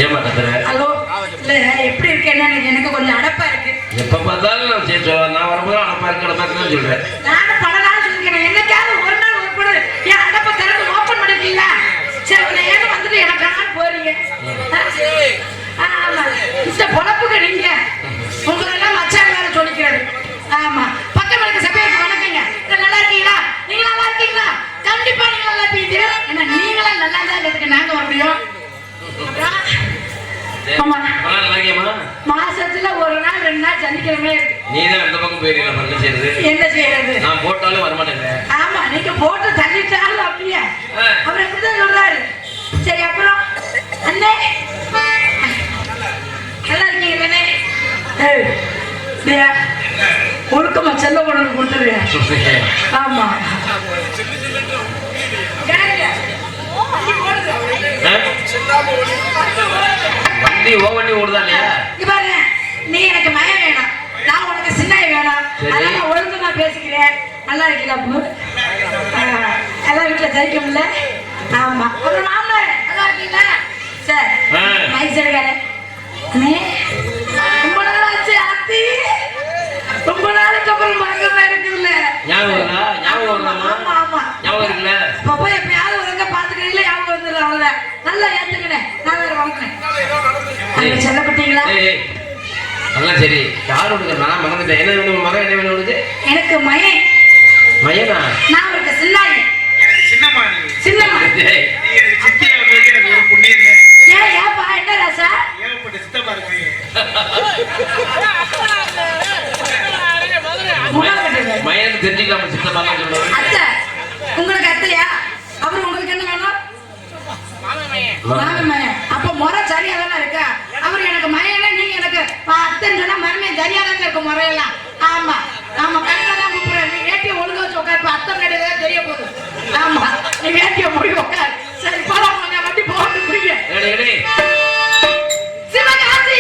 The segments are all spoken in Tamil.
ஏமா கத்துற? ஹலோ இல்ல எப்படி இருக்கேன்னு எனக்கு கொஞ்சம் அடப்பா இருக்கு. எப்ப பார்த்தாலும் நான் வரும்போது அடப்பா இருக்குன்னு சொல்றேன். நானும் பல நாள் சொல்லிக்கிறேன். என்னைக்காவது ஒரு நாள் ஒரு கூட என் அடப்பை திறந்து ஓப்பன் பண்ணிருக்கீங்களா? சரி உன்னை ஏன்னு வந்துட்டு எனக்கு காணாம போறீங்க. ஆமா இந்த பொழப்புக்கு நீங்க உங்களெல்லாம் மச்சான் வேலை சொல்லிக்கிறது. ஆமா பக்கம் இருக்க சபைக்கு வணக்கங்க. நல்லா இருக்கீங்களா? நீங்க நல்லா இருக்கீங்களா? கண்டிப்பா நீங்க நல்லா இருப்பீங்க. ஏன்னா நீங்களும் நல்லா தான் இருக்கிறதுக்கு நாங்க வர முடியும். மாசத்துல ஒரு நாள் 2 நாள் சனிக்கிழமை நீதான் அந்த பக்கம் போயிருக்க. என்ன செய்யறது? நான் போட்டாலும் வரமாட்டேங்க. ஆமா நீங்க போட்டு தள்ளிட்டாலும் அப்படியே அவர் எப்படிதான் சொல்றாரு. சரி அப்புறம் அண்ணே நல்லா இருக்கீங்களே? ஒழுக்கமா செல்ல உடனே கொடுத்துருவேன். ஆமா வண்டி ஓவண்டி ஓடுதா இல்லையா? பாரு நீ எனக்கு மயம் வேணும், நான் உனக்கு சின்னாய் வேணும். அதெல்லாம் ஒழுங்கமா பேசிக்கிறேன். நல்லா இருக்கீங்களா? எல்லாம் வீட்டுல ஜெயிக்க முடியல. ஆமா அப்புறம் மாமனார் நல்லா இருக்கீங்களா? சார் மைசூர்கார ரொம்ப நாள் ஆச்சு. ஆத்தி ரொம்ப நாளுக்கு அப்புறம் மகமா இருக்குல்ல. ஆமா ஆமா ஞாபகம் இருக்குல்ல. பாப்பா எப்பயாவது ஒழுங்கா பாத்துக்கிறீங்களா? ஞாபகம் வந்துடும். அவ்வளவுதான். நல்லா ஏத்துக்கினேன். நான் வேற வாங்கினேன். செல்ல குட்டிங்களா? அதெல்லாம் சரி. யாரோட நான் மறந்துட்டேன். என்ன வேணும் மகன்? என்ன வேணும் உனக்கு? எனக்கு மயன். மயனா? நான் ஒரு சின்னாய். சின்னம்மா. சின்னம்மா. நீ எனக்கு சித்தியா வந்து எனக்கு ஒரு புண்ணியம். ஏன் ஏப்பா என்ன ராசா? ஏகப்பட்ட சித்தப்பா இருக்கீங்க. மயன் தெரிஞ்சுக்காம சித்தப்பாங்க சொல்லுவாங்க. அத்தை உங்களுக்கு அத்தையா? அப்புறம் உங்களுக்கு என்ன வேணும்? மாமன் மயன். அப்ப முறை சரியா தானே இருக்கா? அவர் எனக்கு மயனே, நீங்க எனக்கு அத்தைன்னு சொன்னா மருமையை சரியா தானே இருக்கு முறையெல்லாம். ஆமா ஆமா கரெக்டா தான் கூப்பிடுறேன். நீ வேட்டியை ஒழுங்க வச்சு உட்காரு. இப்ப அத்தை கிடையாது தெரிய போகுது. ஆமா நீ வேட்டியை போய் உட்காரு. சரி படம் கொஞ்சம் வண்டி போட்டு புரிய சிவகாசி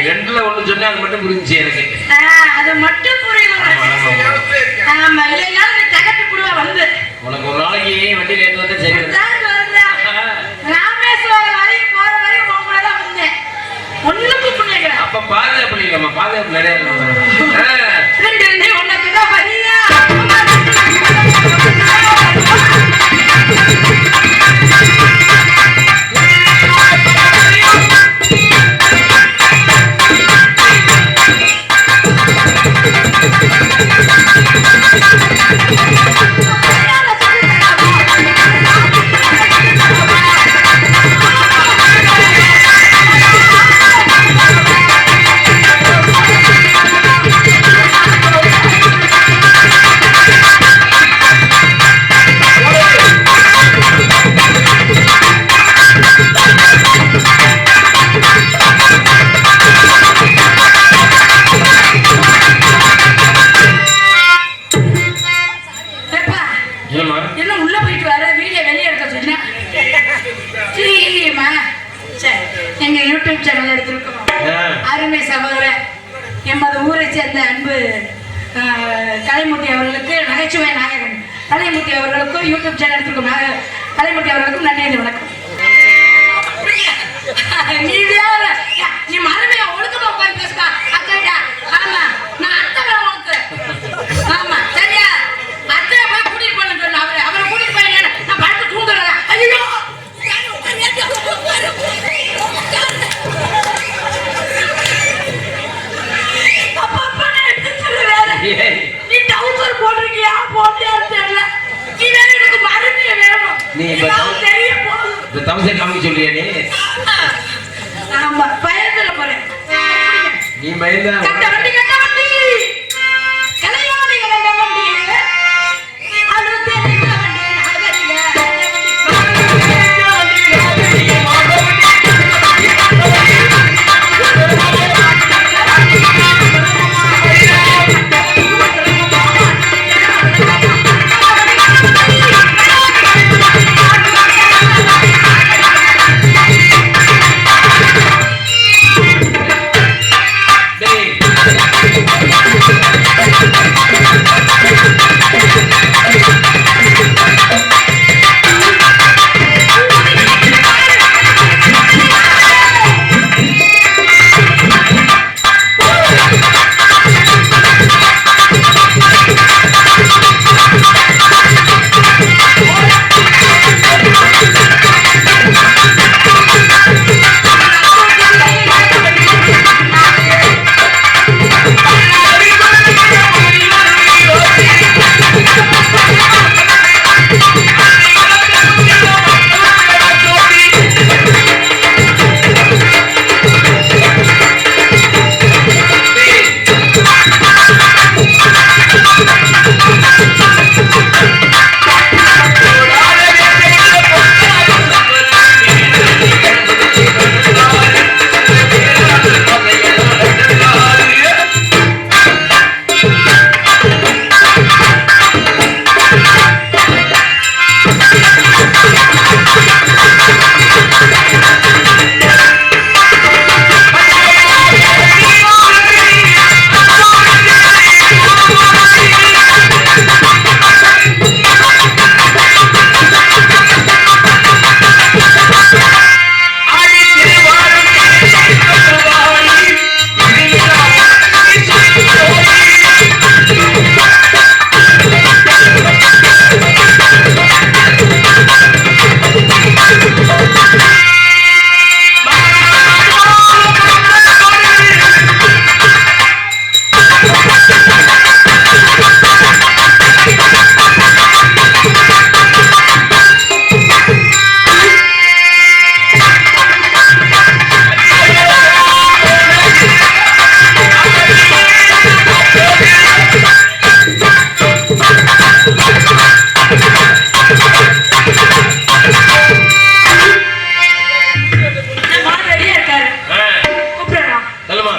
ரெண்டுல ஒண்ணு சொன்னா அது மட்டும் புரிஞ்சுச்சு எனக்கு. அது மட்டும் புரியல. ஆமா இல்லையா தகட்டு புடுவா வந்து உனக்கு ஒரு நாளைக்கு வண்டியில ஏத்து வந்து சரி. இருக்கம்மா, பாதுகாப்பு நிறைய இருக்கம்மா. ரெண்டு ரெண்டே ஒண்ணுக்கு தான் வரியா? என்ன உள்ள போயிட்டு வர வீடியோ வெளியே எடுக்க சொன்னா எங்க யூடியூப் சேனல் எடுத்திருக்கோம். அருமை சகோதரர் எமது ஊரை சேர்ந்த அன்பு கலைமூர்த்தி அவர்களுக்கு, நகைச்சுவை நாயகன் கலைமூர்த்தி அவர்களுக்கும் யூடியூப் சேனல் எடுத்திருக்கோம். கலைமூர்த்தி அவர்களுக்கும் நன்றி வணக்கம். நீ வேற நீ மறுமையா ஒழுக்கமா உட்காந்து பேசுக்கா. அக்கா ஆமா நான் அத்தை உனக்கு ஆமா சரியா அத்தை போய் கூட்டிட்டு போன சொன்ன அவரை கூட்டிட்டு போய் நான் படுத்து தூங்குறேன். ஐயோ நீ டவுசர் போட்டிருக்கியா போட்டியான்னு தெரியல. நீ வேற எனக்கு மறுமைய வேணும். நீ தெரிய போகுது தமசை காமிக்க சொல்றியா நீ? ஆமா பயத்துல போறேன். நீ பயந்தா கட்ட வண்டி கலையோடு இழந்த வண்டி அது தெரிந்த வண்டி நாகரிக சொல்லுமா